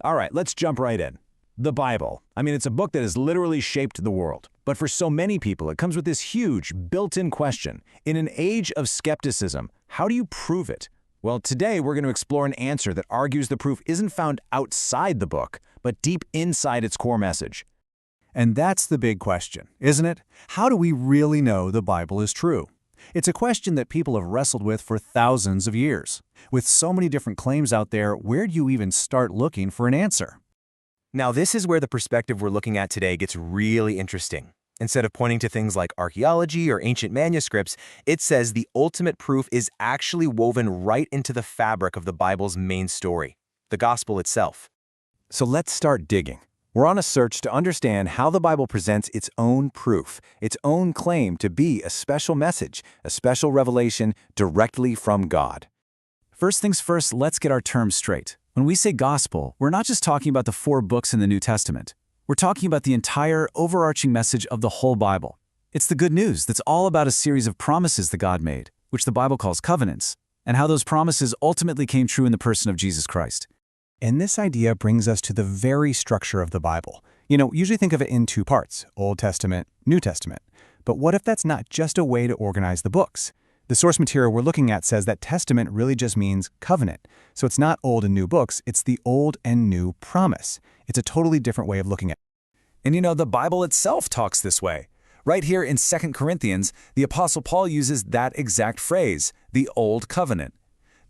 All right, let's jump right in. The Bible. I mean, it's a book that has literally shaped the world. But for so many people, it comes with this huge, built-in question. In an age of skepticism, how do you prove it? Well, today we're going to explore an answer that argues the proof isn't found outside the book, but deep inside its core message. And that's the big question, isn't it? How do we really know the Bible is true? It's a question that people have wrestled with for thousands of years. With so many different claims out there, where do you even start looking for an answer? Now, this is where the perspective we're looking at today gets really interesting. Instead of pointing to things like archaeology or ancient manuscripts, it says the ultimate proof is actually woven right into the fabric of the Bible's main story, the gospel itself. So let's start digging. We're on a search to understand how the Bible presents its own proof, its own claim to be a special message, a special revelation directly from God. First things first, let's get our terms straight. When we say gospel, we're not just talking about the 4 books in the New Testament. We're talking about the entire overarching message of the whole Bible. It's the good news that's all about a series of promises that God made, which the Bible calls covenants, and how those promises ultimately came true in the person of Jesus Christ. And this idea brings us to the very structure of the Bible. Usually think of it in 2 parts, Old Testament, New Testament. But what if that's not just a way to organize the books? The source material we're looking at says that testament really just means covenant. So it's not old and new books, it's the old and new promise. It's a totally different way of looking at it. And the Bible itself talks this way. Right here in 2 Corinthians, the Apostle Paul uses that exact phrase, the Old Covenant.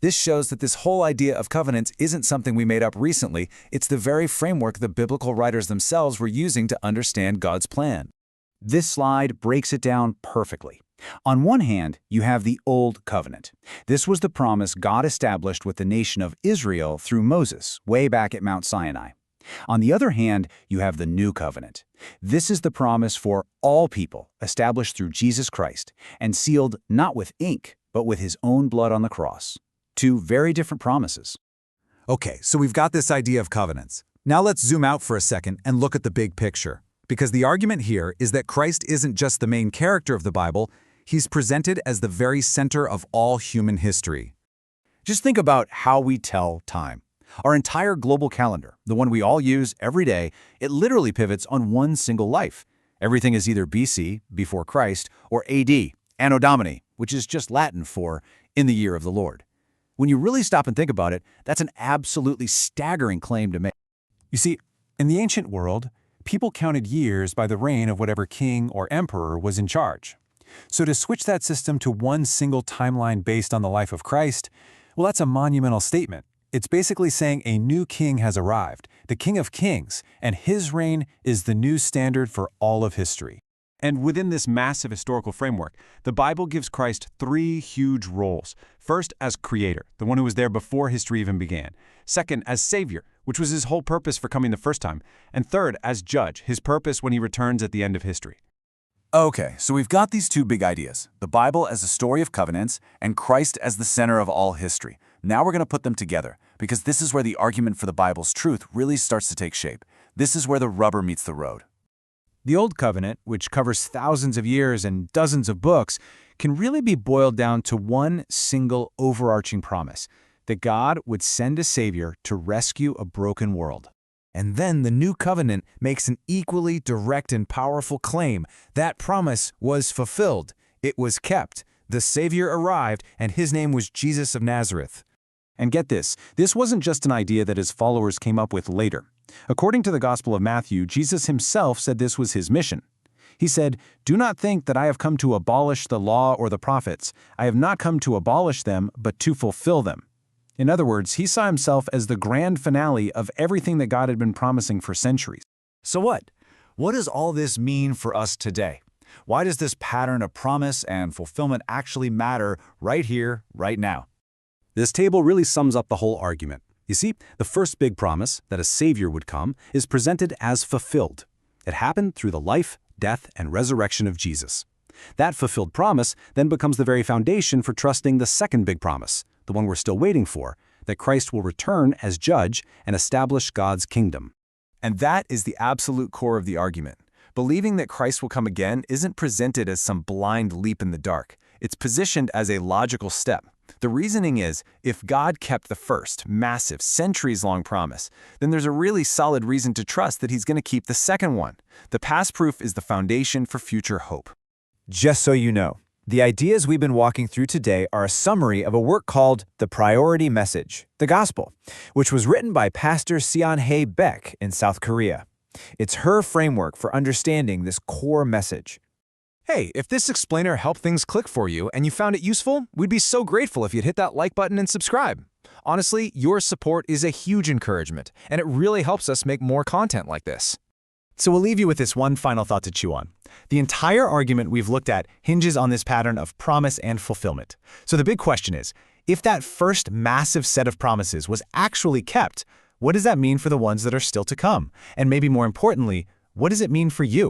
This shows that this whole idea of covenants isn't something we made up recently. It's the very framework the biblical writers themselves were using to understand God's plan. This slide breaks it down perfectly. On one hand, you have the Old Covenant. This was the promise God established with the nation of Israel through Moses, way back at Mount Sinai. On the other hand, you have the New Covenant. This is the promise for all people, established through Jesus Christ, and sealed not with ink, but with his own blood on the cross. 2 very different promises. Okay, so we've got this idea of covenants. Now let's zoom out for a second and look at the big picture. Because the argument here is that Christ isn't just the main character of the Bible, he's presented as the very center of all human history. Just think about how we tell time. Our entire global calendar, the one we all use every day, it literally pivots on one single life. Everything is either BC, before Christ, or AD, Anno Domini, which is just Latin for in the year of the Lord. When you really stop and think about it, that's an absolutely staggering claim to make. You see, in the ancient world, people counted years by the reign of whatever king or emperor was in charge. So to switch that system to one single timeline based on the life of Christ, well, that's a monumental statement. It's basically saying a new king has arrived, the King of Kings, and his reign is the new standard for all of history. And within this massive historical framework, the Bible gives Christ 3 huge roles. First, as creator, the one who was there before history even began. Second, as savior, which was his whole purpose for coming the first time. And third, as judge, his purpose when he returns at the end of history. Okay, so we've got these 2 big ideas, the Bible as a story of covenants and Christ as the center of all history. Now we're going to put them together, because this is where the argument for the Bible's truth really starts to take shape. This is where the rubber meets the road. The Old Covenant, which covers thousands of years and dozens of books, can really be boiled down to one single overarching promise, that God would send a Savior to rescue a broken world. And then the New Covenant makes an equally direct and powerful claim. That promise was fulfilled. It was kept. The Savior arrived, and his name was Jesus of Nazareth. And get this wasn't just an idea that his followers came up with later. According to the Gospel of Matthew, Jesus himself said this was his mission. He said, "Do not think that I have come to abolish the law or the prophets. I have not come to abolish them, but to fulfill them." In other words, he saw himself as the grand finale of everything that God had been promising for centuries. So what? What does all this mean for us today? Why does this pattern of promise and fulfillment actually matter right here, right now? This table really sums up the whole argument. You see, the first big promise, that a Savior would come, is presented as fulfilled. It happened through the life, death, and resurrection of Jesus. That fulfilled promise then becomes the very foundation for trusting the second big promise, the one we're still waiting for, that Christ will return as judge and establish God's kingdom. And that is the absolute core of the argument. Believing that Christ will come again isn't presented as some blind leap in the dark. It's positioned as a logical step. The reasoning is, if God kept the first, massive, centuries-long promise, then there's a really solid reason to trust that He's going to keep the second one. The past proof is the foundation for future hope. Just so you know, the ideas we've been walking through today are a summary of a work called The Priority Message, the Gospel, which was written by Pastor Seon-hae Baek in South Korea. It's her framework for understanding this core message. Hey, if this explainer helped things click for you and you found it useful, we'd be so grateful if you'd hit that like button and subscribe. Honestly, your support is a huge encouragement, and it really helps us make more content like this. So we'll leave you with this one final thought to chew on. The entire argument we've looked at hinges on this pattern of promise and fulfillment. So the big question is, if that first massive set of promises was actually kept, what does that mean for the ones that are still to come? And maybe more importantly, what does it mean for you?